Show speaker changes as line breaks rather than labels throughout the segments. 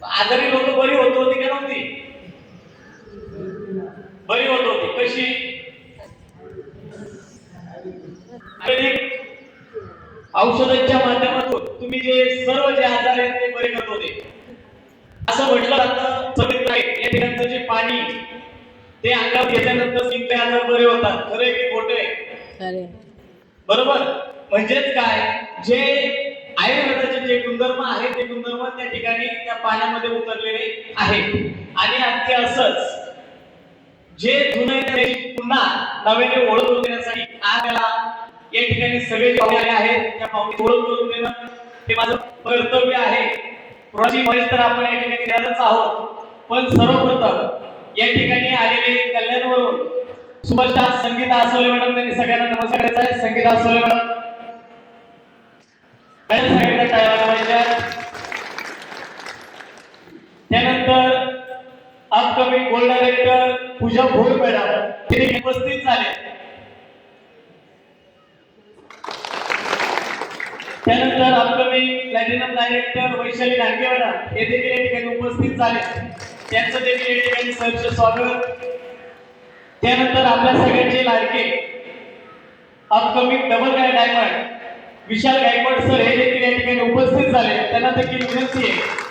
आजारी लोक बरी होत होती का नव्हती? बरी होत होती. कशी? औषधांच्या माध्यमातून तुम्ही सर्व जे आजार आहेत ते बरे करत होते. असं म्हटलं जातं समित आहे या ठिकाणचं जे पाणी ते अंगात घेतल्यानंतर सिंपले आजार बरे होतात. खरे की खोटे?
खरे.
बरोबर. म्हणजेच काय, जे आयुर्वेदाचे जे गुणधर्म आहेत ते गुणधर्म त्या ठिकाणी त्या पाण्यामध्ये उतरलेले आहेत. आणि अगदी असंच जे जुने पुन्हा नव्याने ओळख करून देण्यासाठी आज या ठिकाणी सगळे जे पाहुणे आहेत त्या पाहुणे ओळख करून देणं हे माझं कर्तव्य आहे. प्रवासी महेश तर आपण या ठिकाणी द्यायलाच आहोत. पण सर्वप्रथम या ठिकाणी आलेले कल्याणवरून सुभाषदास संगीता आसोले मॅडम त्यांनी सगळ्यांना नमस्कार करायचा आहे. संगीता आसोले मॅडम सगळ्यांना टाळ्या वाजवायच्या. त्यानंतर अपकमिंग गोल्ड डायरेक्टर पूजा भोर मॅडम हे उपस्थित झाले. त्यानंतर upcoming platinum director Vaishali Dange madam हे देखील या ठिकाणी उपस्थित झाले. त्यांचं देखील या ठिकाणी सहर्ष स्वागत. त्यानंतर आपल्या सगळ्यांचे लाडके अपकमिंग डबल डायमंड विशाल गायकवाड सर हे देखील या ठिकाणी उपस्थित झाले. त्यांना देखील विनंती आहे.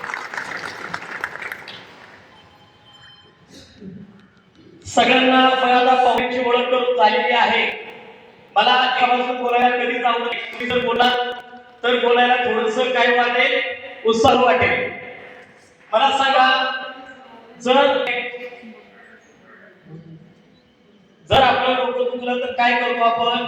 सगळ्यांना मला पाहुण्यांची ओळख करून झालेली आहे. मला आजपासून बोलायला कधीच आवडत नाही. तुम्ही जर बोला तर बोलायला थोडंसं काय वाटेल, उत्साह वाटेल. मला सांगा, जर आपलं डोकं दुखलं तर काय करतो आपण?